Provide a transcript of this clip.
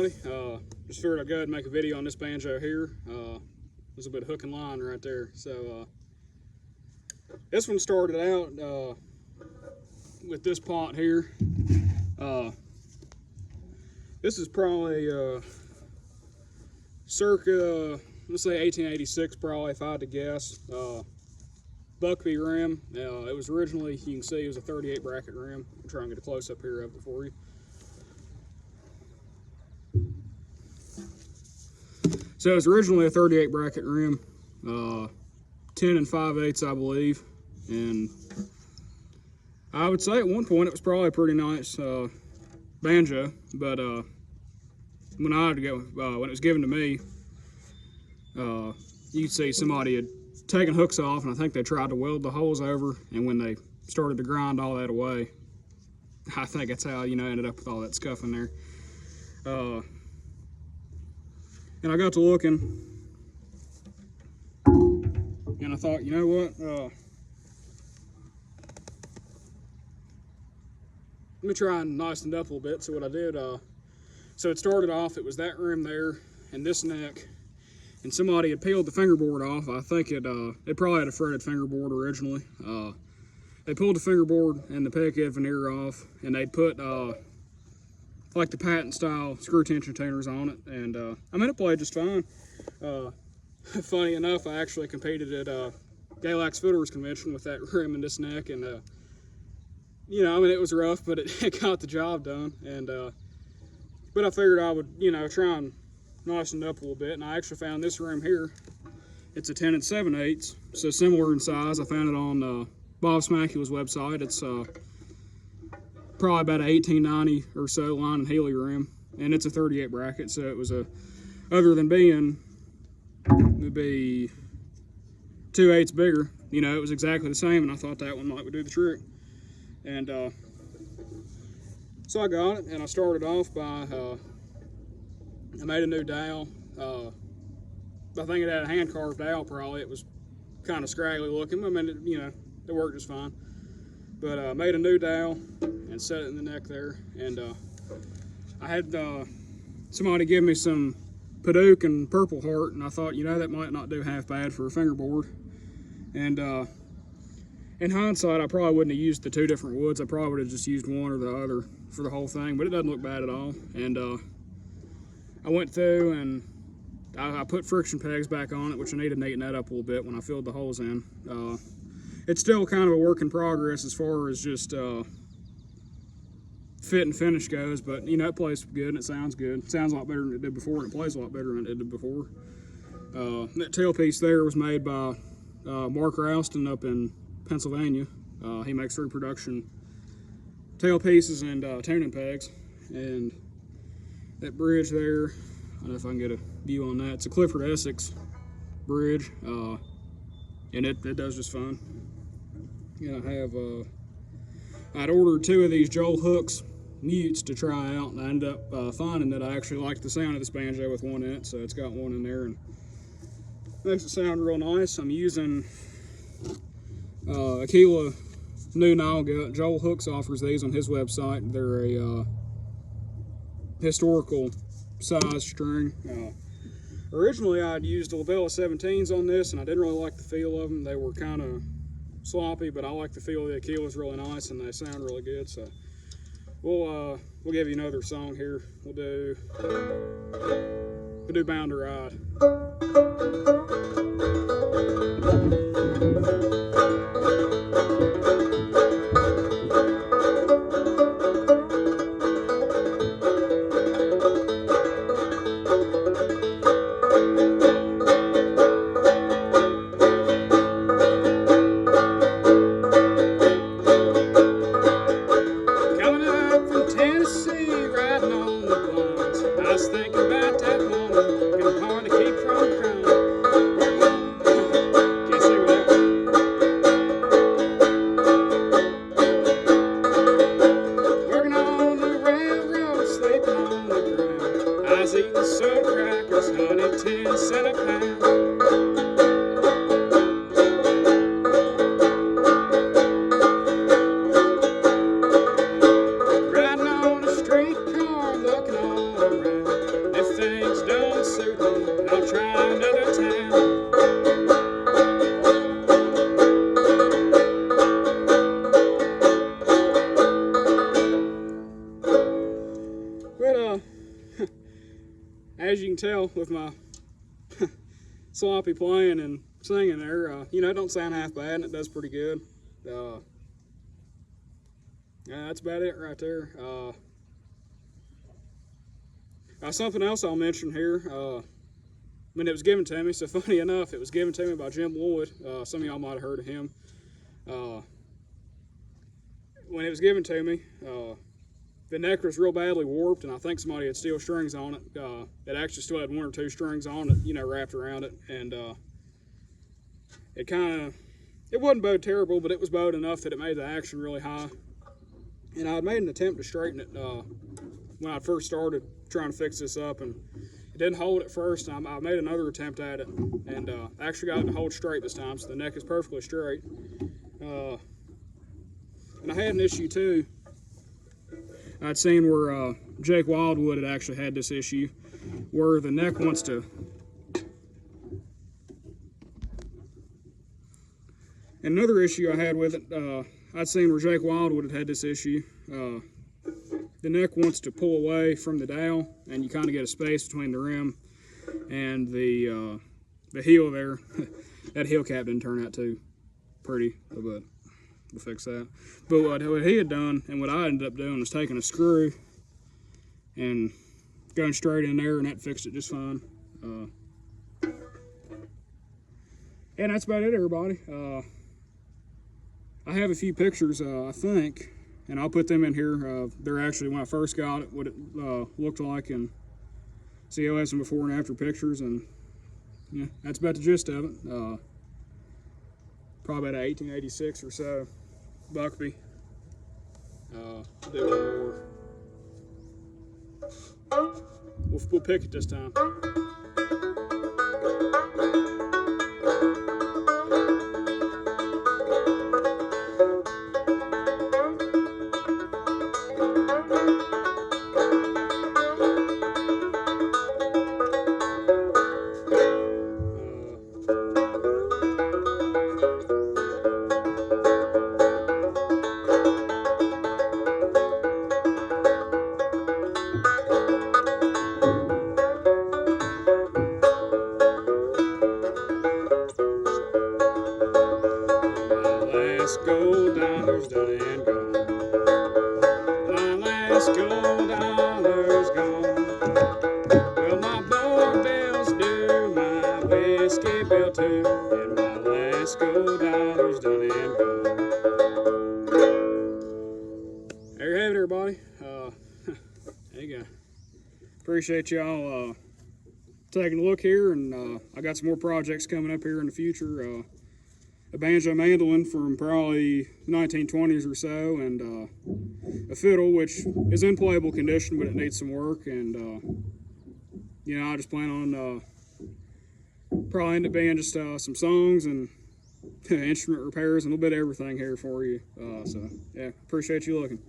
everybody. Just figured I'd go ahead and make a video on this banjo here. There's a bit of hook and line right there. So this one started out with this pot here. This is probably circa, let's say 1886 probably, if I had to guess. Buckbee rim. It was originally, you can see, it was a 38 bracket rim. I'm trying to get a close-up here of it for you. So it was originally a 38 bracket rim, 10 5/8 I believe, and I would say at one point it was probably a pretty nice banjo, but when it was given to me, you could see somebody had taken hooks off, and I think they tried to weld the holes over, and when they started to grind all that away, I think that's how, ended up with all that scuff in there. And I got to looking, and I thought, you know what, let me try and nice it up a little bit. So what I did, so it started off, it was that rim there, and this neck, and somebody had peeled the fingerboard off. I think it probably had a fretted fingerboard originally. They pulled the fingerboard and the peghead veneer off, and they put like the patent style screw tension tuners on it, and I mean, it played just fine. Funny enough, I actually competed at Galax Fiddlers Convention with that rim and this neck, and I mean, it was rough, but it got the job done. And but I figured I would, try and nicened up a little bit, and I actually found this rim here. It's a 10 7/8, so similar in size. I found it on Bob Smackula's website. It's probably about an 1890 or so line and Healy rim, and it's a 38 bracket, so it was other than being, it would be 2/8 bigger, it was exactly the same, and I thought that one might do the trick. And so I got it, and I started off by I made a new dowel. I think it had a hand carved dowel probably. It was kind of scraggly looking. I mean, it worked just fine. But I made a new dowel and set it in the neck there. And I had somebody give me some padauk and purpleheart, and I thought, that might not do half bad for a fingerboard. And in hindsight, I probably wouldn't have used the two different woods. I probably would have just used one or the other for the whole thing, but it doesn't look bad at all. And I went through and I put friction pegs back on it, which I need to neaten that up a little bit when I filled the holes in. It's still kind of a work in progress as far as just fit and finish goes, but it plays good and it sounds good. It sounds a lot better than it did before, and it plays a lot better than it did before. That tailpiece there was made by Mark Ralston up in Pennsylvania. He makes reproduction tailpieces and tuning pegs. And that bridge there, I don't know if I can get a view on that. It's a Clifford Essex bridge, and it does just fine. I'd ordered 2 of these Joel Hooks mutes to try out, and I ended up finding that I actually liked the sound of this banjo with one in it, so it's got one in there and makes it sound real nice. I'm using Aquila new Nylgut. Joel Hooks offers these on his website. They're a historical size string. Originally I'd used Lavella 17s on this, and I didn't really like the feel of them. They were kind of sloppy, but I like the feel of the Aquila's really nice, and they sound really good. So we'll give you another song here. We'll do Bound to Ride. as you can tell with my sloppy playing and singing there, you know, it don't sound half bad and it does pretty good. Yeah, that's about it right there. Something else I'll mention here. I mean, it was given to me, so funny enough, it was given to me by Jim Lloyd. Some of y'all might have heard of him. When it was given to me, the neck was real badly warped, and I think somebody had steel strings on it. It actually still had 1 or 2 strings on it, you know, wrapped around it, and it wasn't bowed terrible, but it was bowed enough that it made the action really high. And I had made an attempt to straighten it when I first started trying to fix this up, and it didn't hold at first. I made another attempt at it, and actually got it to hold straight this time, so the neck is perfectly straight. And I had an issue too. I'd seen where Jake Wildwood had actually had this issue, where the neck wants to. Another issue I had with it, I'd seen where Jake Wildwood had this issue. The neck wants to pull away from the dowel, and you kind of get a space between the rim and the heel there. That heel cap didn't turn out too pretty, but we'll fix that. But what he had done, and what I ended up doing, was taking a screw and going straight in there, and that fixed it just fine. And that's about it, everybody. I have a few pictures, I think, and I'll put them in here. They're actually, when I first got it, what it looked like, and see, I'll have some before and after pictures, and yeah, that's about the gist of it. Probably about 1886 or so, Buckbee. Do one more. We'll pick it this time. Gold dollar's done and gone. My last gold dollar's gone. Well, my board bill's due, my whiskey bill too, and my last gold dollar's done and gone. There you have it, everybody. There you go. Appreciate y'all taking a look here, and I got some more projects coming up here in the future. A banjo mandolin from probably the 1920s or so, and a fiddle, which is in playable condition, but it needs some work. And you know, I just plan on probably end up being just some songs and instrument repairs and a little bit of everything here for you. So yeah, appreciate you looking.